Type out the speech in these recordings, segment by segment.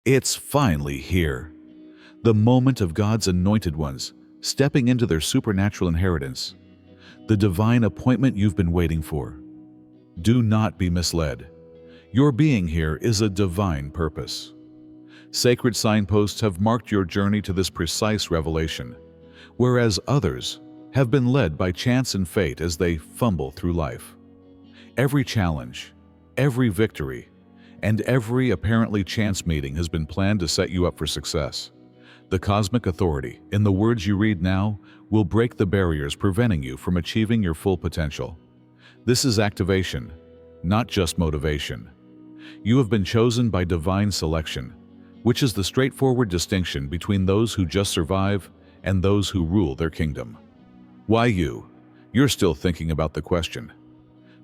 It's finally here. The moment of God's anointed ones stepping into their supernatural inheritance. The divine appointment you've been waiting for. Do not be misled. Your being here is a divine purpose. Sacred signposts have marked your journey to this precise revelation, whereas others have been led by chance and fate as they fumble through life. Every challenge, every victory, and every apparently chance meeting has been planned to set you up for success. The cosmic authority, in the words you read now, will break the barriers preventing you from achieving your full potential. This is activation, not just motivation. You have been chosen by divine selection, which is the straightforward distinction between those who just survive and those who rule their kingdom. Why you? You're still thinking about the question.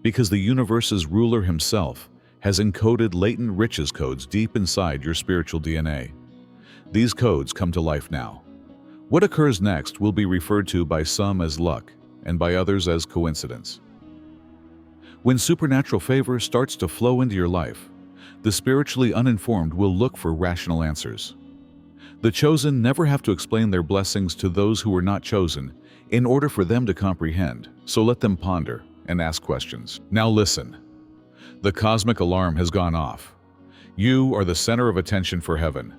Because the universe's ruler himself has encoded latent riches codes deep inside your spiritual DNA. These codes come to life now. What occurs next will be referred to by some as luck and by others as coincidence. When supernatural favor starts to flow into your life, the spiritually uninformed will look for rational answers. The chosen never have to explain their blessings to those who were not chosen in order for them to comprehend, so let them ponder and ask questions. Now listen. The cosmic alarm has gone off. You are the center of attention for heaven.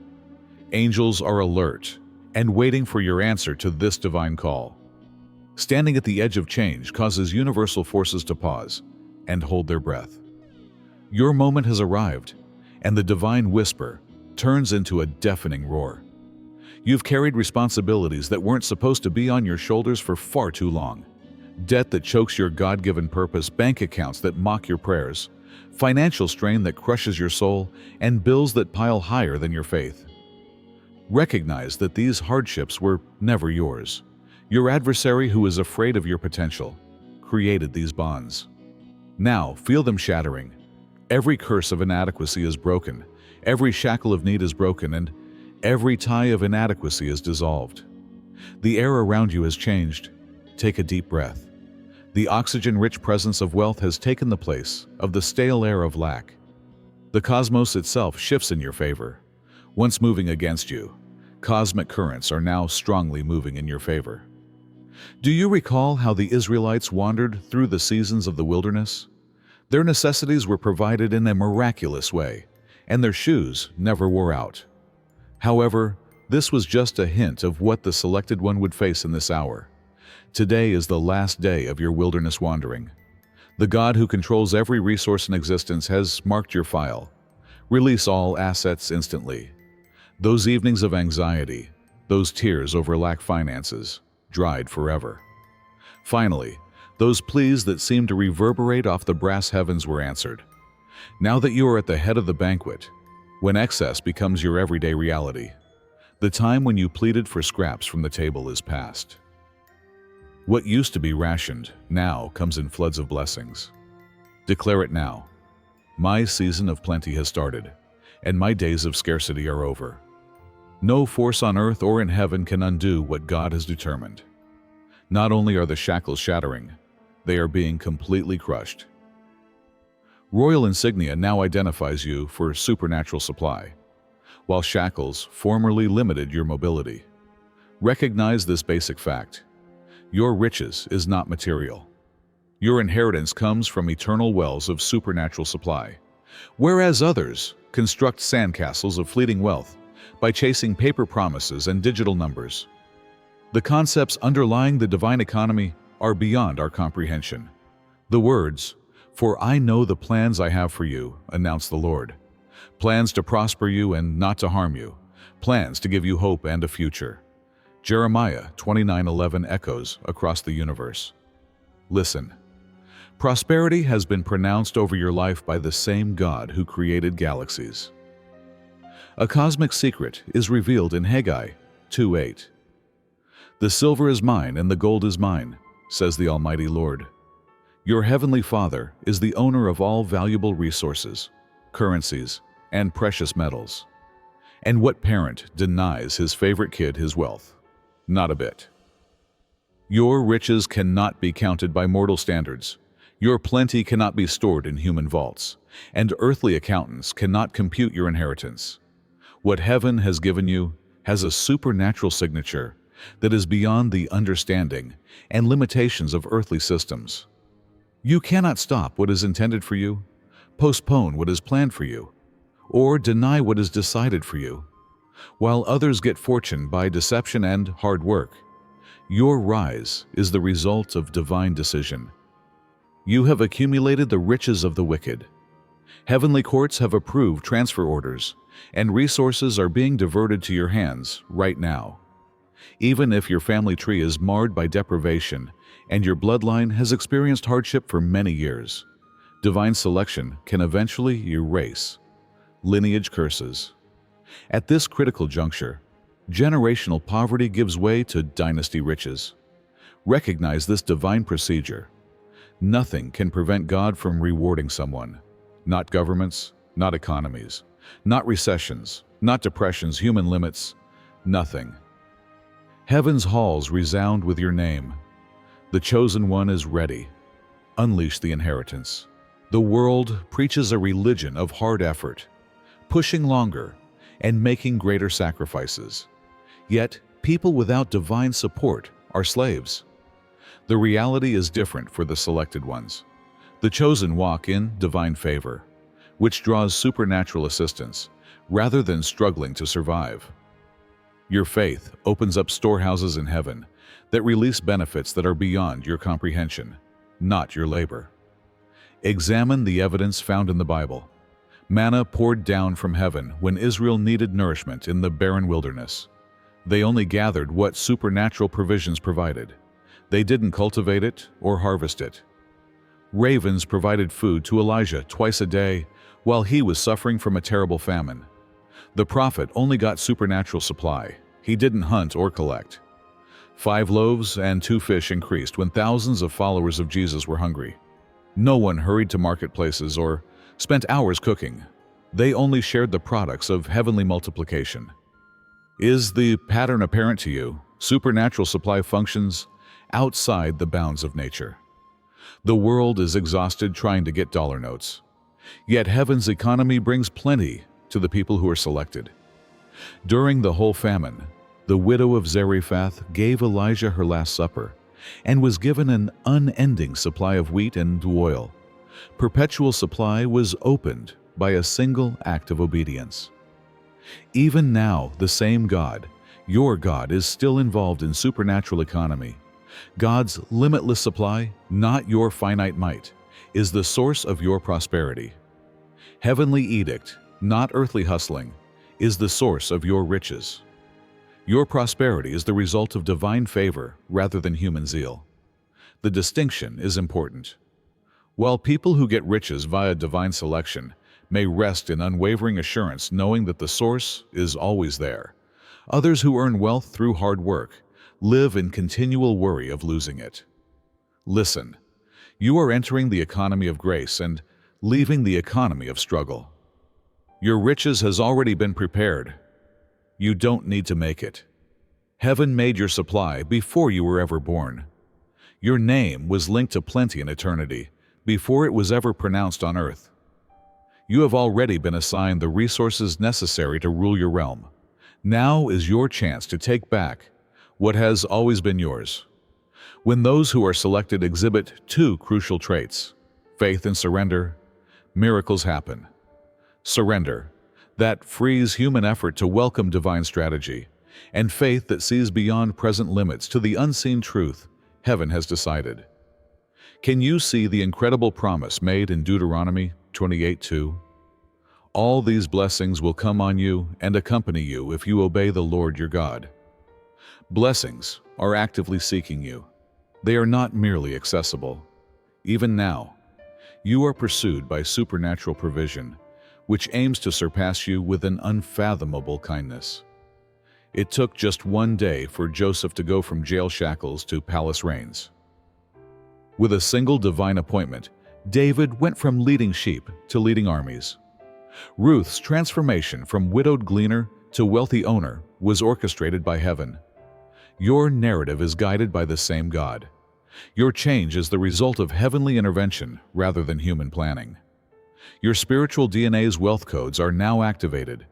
Angels are alert and waiting for your answer to this divine call. Standing at the edge of change causes universal forces to pause and hold their breath. Your moment has arrived, and the divine whisper turns into a deafening roar. You've carried responsibilities that weren't supposed to be on your shoulders for far too long. Debt that chokes your God-given purpose, bank accounts that mock your prayers, financial strain that crushes your soul, and bills that pile higher than your faith. Recognize that these hardships were never yours. Your adversary, who is afraid of your potential, created these bonds. Now feel them shattering. Every curse of inadequacy is broken, every shackle of need is broken, and every tie of inadequacy is dissolved. The air around you has changed. Take a deep breath. The oxygen-rich presence of wealth has taken the place of the stale air of lack. The cosmos itself shifts in your favor. Once moving against you, cosmic currents are now strongly moving in your favor. Do you recall how the Israelites wandered through the seasons of the wilderness? Their necessities were provided in a miraculous way, and their shoes never wore out. However, this was just a hint of what the selected one would face in this hour. Today is the last day of your wilderness wandering. The God who controls every resource in existence has marked your file. Release all assets instantly. Those evenings of anxiety, those tears over lack finances, dried forever. Finally, those pleas that seemed to reverberate off the brass heavens were answered. Now that you are at the head of the banquet, when excess becomes your everyday reality, the time when you pleaded for scraps from the table is past. What used to be rationed now comes in floods of blessings. Declare it now. My season of plenty has started, and my days of scarcity are over. No force on earth or in heaven can undo what God has determined. Not only are the shackles shattering, they are being completely crushed. Royal insignia now identifies you for supernatural supply, while shackles formerly limited your mobility. Recognize this basic fact. Your riches is not material. Your inheritance comes from eternal wells of supernatural supply, whereas others construct sandcastles of fleeting wealth by chasing paper promises and digital numbers. The concepts underlying the divine economy are beyond our comprehension. The words, "For I know the plans I have for you," announce the Lord. Plans to prosper you and not to harm you. Plans to give you hope and a future. Jeremiah 29:11 echoes across the universe. Listen. Prosperity has been pronounced over your life by the same God who created galaxies. A cosmic secret is revealed in Haggai 2:8. The silver is mine and the gold is mine, says the Almighty Lord. Your heavenly Father is the owner of all valuable resources, currencies, and precious metals. And what parent denies his favorite kid his wealth? Not a bit. Your riches cannot be counted by mortal standards. Your plenty cannot be stored in human vaults, and earthly accountants cannot compute your inheritance. What heaven has given you has a supernatural signature that is beyond the understanding and limitations of earthly systems. You cannot stop what is intended for you, postpone what is planned for you, or deny what is decided for you. While others get fortune by deception and hard work, your rise is the result of divine decision. You have accumulated the riches of the wicked. Heavenly courts have approved transfer orders, and resources are being diverted to your hands right now. Even if your family tree is marred by deprivation and your bloodline has experienced hardship for many years, divine selection can eventually erase lineage curses. At this critical juncture, generational poverty gives way to dynasty riches. Recognize this divine procedure. Nothing can prevent God from rewarding someone. Not governments, not economies, not recessions, not depressions, human limits, nothing. Heaven's halls resound with your name. The chosen one is ready. Unleash the inheritance. The world preaches a religion of hard effort, pushing longer and making greater sacrifices. Yet, people without divine support are slaves. The reality is different for the selected ones. The chosen walk in divine favor, which draws supernatural assistance, rather than struggling to survive. Your faith opens up storehouses in heaven that release benefits that are beyond your comprehension, not your labor. Examine the evidence found in the Bible. Manna poured down from heaven when Israel needed nourishment in the barren wilderness. They only gathered what supernatural provisions provided. They didn't cultivate it or harvest it. Ravens provided food to Elijah twice a day while he was suffering from a terrible famine. The prophet only got supernatural supply. He didn't hunt or collect. 5 loaves and 2 fish increased when thousands of followers of Jesus were hungry. No one hurried to marketplaces or spent hours cooking. They only shared the products of heavenly multiplication. Is the pattern apparent to you? Supernatural supply functions outside the bounds of nature. The world is exhausted trying to get dollar notes. Yet heaven's economy brings plenty to the people who are selected. During the whole famine, the widow of Zarephath gave Elijah her last supper and was given an unending supply of wheat and oil. Perpetual supply was opened by a single act of obedience. Even now, the same God, your God, is still involved in supernatural economy. God's limitless supply, not your finite might, is the source of your prosperity. Heavenly edict, not earthly hustling, is the source of your riches. Your prosperity is the result of divine favor rather than human zeal. The distinction is important. While people who get riches via divine selection may rest in unwavering assurance knowing that the source is always there, others who earn wealth through hard work live in continual worry of losing it. Listen, you are entering the economy of grace and leaving the economy of struggle. Your riches has already been prepared. You don't need to make it. Heaven made your supply before you were ever born. Your name was linked to plenty in eternity before it was ever pronounced on earth. You have already been assigned the resources necessary to rule your realm. Now is your chance to take back what has always been yours. When those who are selected exhibit 2 crucial traits, faith and surrender, miracles happen. Surrender, that frees human effort to welcome divine strategy, and faith that sees beyond present limits to the unseen truth heaven has decided. Can you see the incredible promise made in Deuteronomy 28:2? All these blessings will come on you and accompany you if you obey the Lord your God. Blessings are actively seeking you. They are not merely accessible. Even now, you are pursued by supernatural provision, which aims to surpass you with an unfathomable kindness. It took just 1 day for Joseph to go from jail shackles to palace reigns. With a single divine appointment, David went from leading sheep to leading armies. Ruth's transformation from widowed gleaner to wealthy owner was orchestrated by heaven. Your narrative is guided by the same God. Your change is the result of heavenly intervention rather than human planning. Your spiritual DNA's wealth codes are now activated.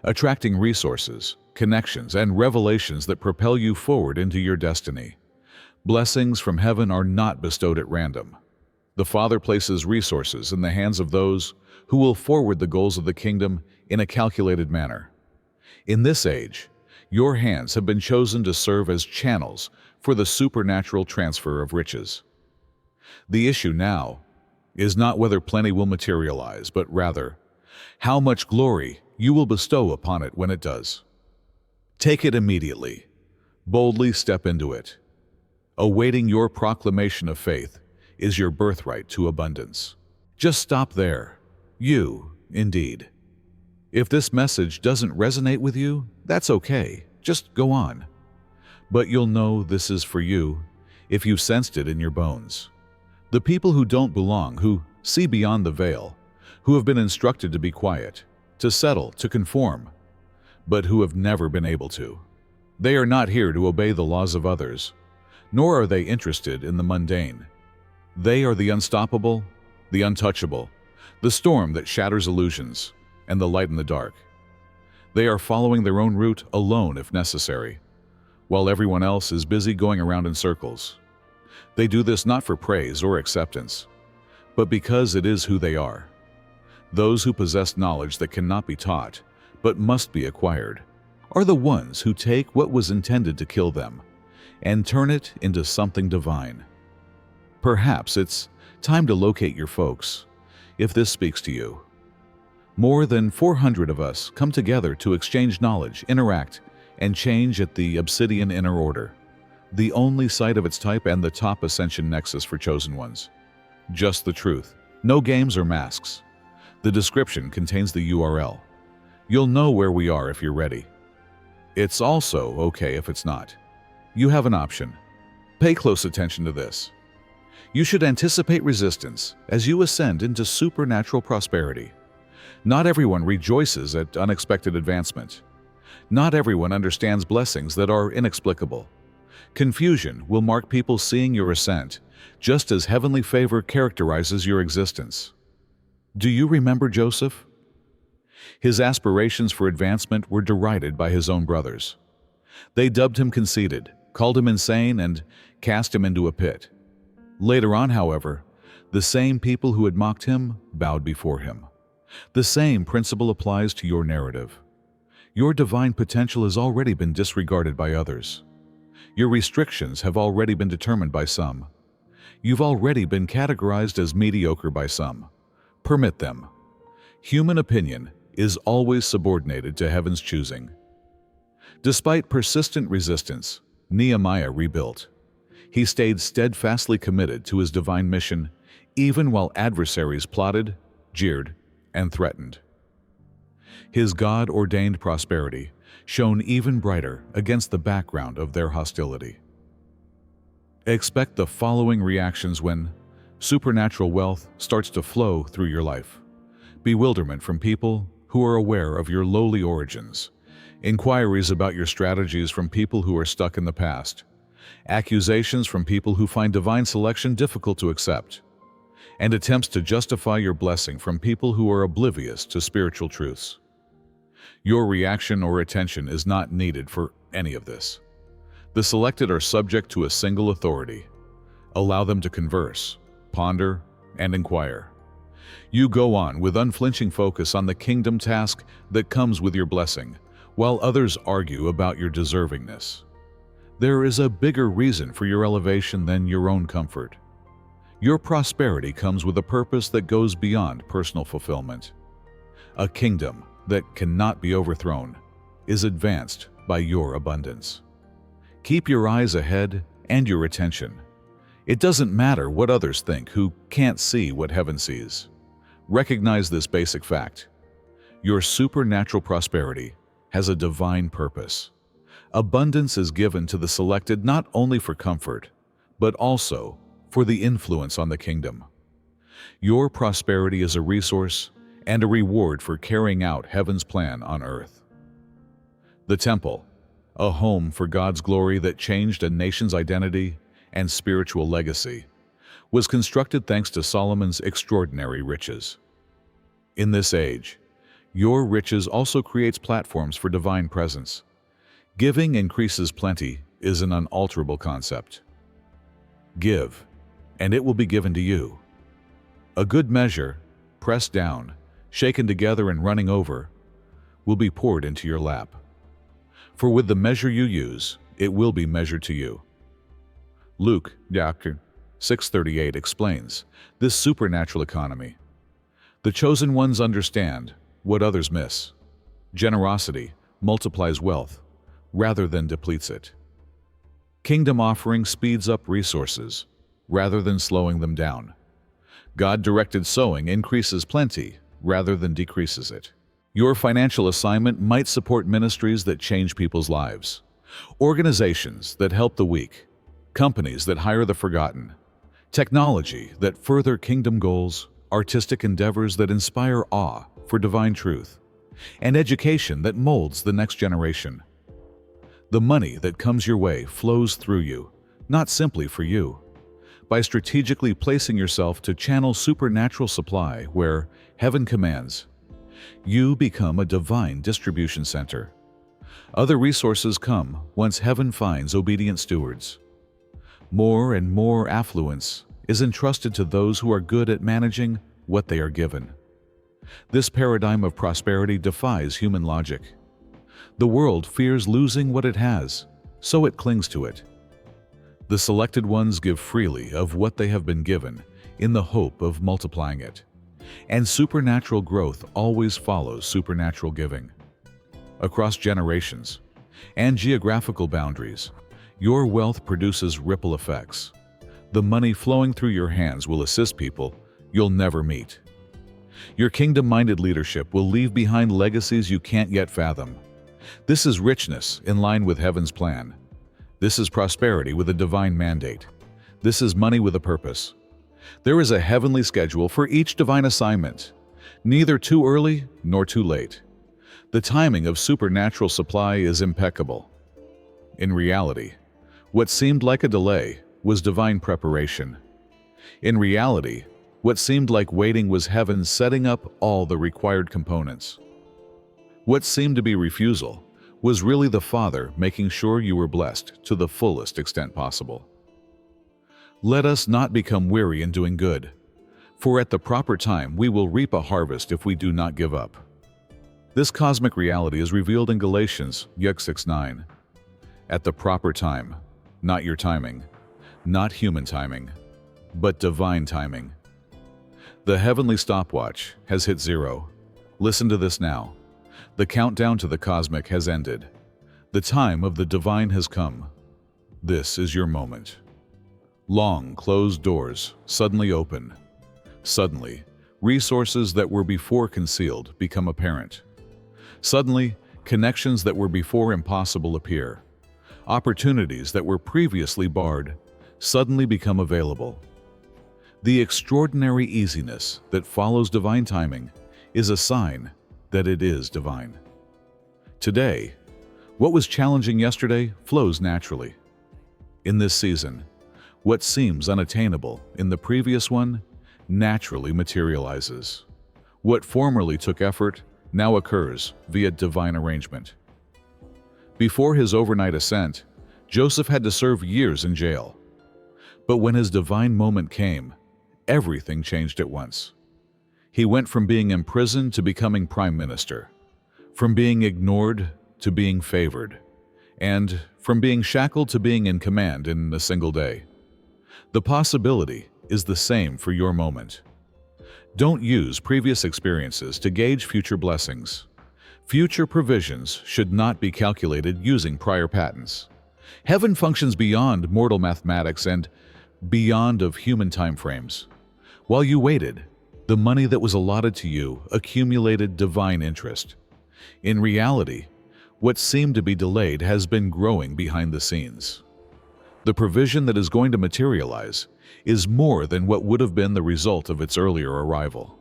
attracting resources, connections, and revelations that propel you forward into your destiny. Blessings from heaven are not bestowed at random. The Father places resources in the hands of those who will forward the goals of the kingdom in a calculated manner. In this age, your hands have been chosen to serve as channels for the supernatural transfer of riches. The issue now is not whether plenty will materialize, but rather how much glory you will bestow upon it when it does. Take it immediately. Boldly step into it. Awaiting your proclamation of faith is your birthright to abundance. Just stop there. You, indeed. If this message doesn't resonate with you, that's okay. Just go on. But you'll know this is for you if you sensed it in your bones. The people who don't belong, who see beyond the veil, who have been instructed to be quiet, to settle, to conform, but who have never been able to. They are not here to obey the laws of others, nor are they interested in the mundane. They are the unstoppable, the untouchable, the storm that shatters illusions, and the light in the dark. They are following their own route alone if necessary, while everyone else is busy going around in circles. They do this not for praise or acceptance, but because it is who they are. Those who possess knowledge that cannot be taught, but must be acquired, are the ones who take what was intended to kill them and turn it into something divine. Perhaps it's time to locate your folks, if this speaks to you. More than 400 of us come together to exchange knowledge, interact, and change at the Obsidian Inner Order, the only site of its type and the top ascension nexus for chosen ones. Just the truth. No games or masks. The description contains the URL. You'll know where we are if you're ready. It's also okay if it's not. You have an option. Pay close attention to this. You should anticipate resistance as you ascend into supernatural prosperity. Not everyone rejoices at unexpected advancement. Not everyone understands blessings that are inexplicable. Confusion will mark people seeing your ascent, just as heavenly favor characterizes your existence. Do you remember Joseph? His aspirations for advancement were derided by his own brothers. They dubbed him conceited, called him insane, and cast him into a pit. Later on, however, the same people who had mocked him bowed before him. The same principle applies to your narrative. Your divine potential has already been disregarded by others. Your restrictions have already been determined by some. You've already been categorized as mediocre by some. Permit them. Human opinion is always subordinated to heaven's choosing. Despite persistent resistance, Nehemiah rebuilt. He stayed steadfastly committed to his divine mission, even while adversaries plotted, jeered, and threatened. His God-ordained prosperity shone even brighter against the background of their hostility. Expect the following reactions when supernatural wealth starts to flow through your life. Bewilderment from people who are aware of your lowly origins. Inquiries about your strategies from people who are stuck in the past. Accusations from people who find divine selection difficult to accept. And attempts to justify your blessing from people who are oblivious to spiritual truths. Your reaction or attention is not needed for any of this. The selected are subject to a single authority. Allow them to converse, ponder, and inquire. You go on with unflinching focus on the kingdom task that comes with your blessing, while others argue about your deservingness. There is a bigger reason for your elevation than your own comfort. Your prosperity comes with a purpose that goes beyond personal fulfillment. A kingdom that cannot be overthrown is advanced by your abundance. Keep your eyes ahead and your attention. It doesn't matter what others think who can't see what heaven sees. Recognize this basic fact. Your supernatural prosperity has a divine purpose. Abundance is given to the selected not only for comfort, but also for the influence on the kingdom. Your prosperity is a resource and a reward for carrying out heaven's plan on earth. The temple, a home for God's glory that changed a nation's identity and spiritual legacy, was constructed thanks to Solomon's extraordinary riches. In this age, Your riches also creates platforms for divine presence. Giving increases plenty is an unalterable concept. Give, and it will be given to you. A good measure, pressed down, shaken together and running over, will be poured into your lap. For with the measure you use, it will be measured to you. Luke, chapter 6:38 explains this supernatural economy. The chosen ones understand what others miss. Generosity multiplies wealth rather than depletes it. Kingdom offering speeds up resources rather than slowing them down. God-directed sowing increases plenty rather than decreases it. Your financial assignment might support ministries that change people's lives, organizations that help the weak, companies that hire the forgotten, technology that further kingdom goals, artistic endeavors that inspire awe for divine truth, and education that molds the next generation. The money that comes your way flows through you, not simply for you. By strategically placing yourself to channel supernatural supply where heaven commands, you become a divine distribution center. Other resources come once heaven finds obedient stewards. More and more affluence is entrusted to those who are good at managing what they are given. This paradigm of prosperity defies human logic. The world fears losing what it has, so it clings to it. The selected ones give freely of what they have been given in the hope of multiplying it. And supernatural growth always follows supernatural giving. Across generations and geographical boundaries, your wealth produces ripple effects. The money flowing through your hands will assist people you'll never meet. Your kingdom-minded leadership will leave behind legacies you can't yet fathom. This is richness in line with heaven's plan. This is prosperity with a divine mandate. This is money with a purpose. There is a heavenly schedule for each divine assignment, neither too early nor too late. The timing of supernatural supply is impeccable. In reality, what seemed like a delay was divine preparation. In reality, what seemed like waiting was heaven setting up all the required components. What seemed to be refusal was really the Father making sure you were blessed to the fullest extent possible. Let us not become weary in doing good, for at the proper time we will reap a harvest if we do not give up. This cosmic reality is revealed in Galatians 6:9. At the proper time, not your timing, not human timing, but divine timing. The heavenly stopwatch has hit 0. Listen to this now. The countdown to the cosmic has ended. The time of the divine has come. This is your moment. Long closed doors suddenly open. Suddenly, resources that were before concealed become apparent. Suddenly, connections that were before impossible appear. Opportunities that were previously barred suddenly become available. The extraordinary easiness that follows divine timing is a sign that it is divine. Today, what was challenging yesterday flows naturally. In this season, what seems unattainable in the previous one naturally materializes. What formerly took effort now occurs via divine arrangement. Before his overnight ascent, Joseph had to serve years in jail. But when his divine moment came, everything changed at once. He went from being imprisoned to becoming prime minister, from being ignored to being favored, and from being shackled to being in command in a single day. The possibility is the same for your moment. Don't use previous experiences to gauge future blessings. Future provisions should not be calculated using prior patterns. Heaven functions beyond mortal mathematics and beyond of human timeframes. While you waited, the money that was allotted to you accumulated divine interest. In reality, what seemed to be delayed has been growing behind the scenes. The provision that is going to materialize is more than what would have been the result of its earlier arrival.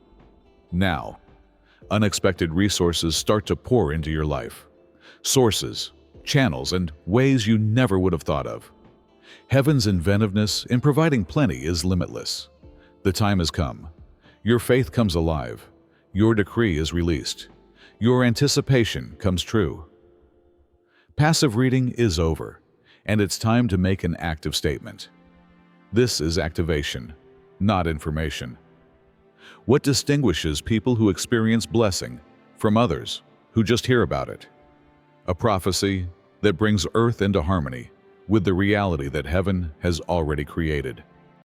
Now, unexpected resources start to pour into your life. Sources, channels, and ways you never would have thought of. Heaven's inventiveness in providing plenty is limitless. The time has come. Your faith comes alive. Your decree is released. Your anticipation comes true. Passive reading is over, and it's time to make an active statement. This is activation, not information. What distinguishes people who experience blessing from others who just hear about it? A prophecy that brings earth into harmony with the reality that heaven has already created.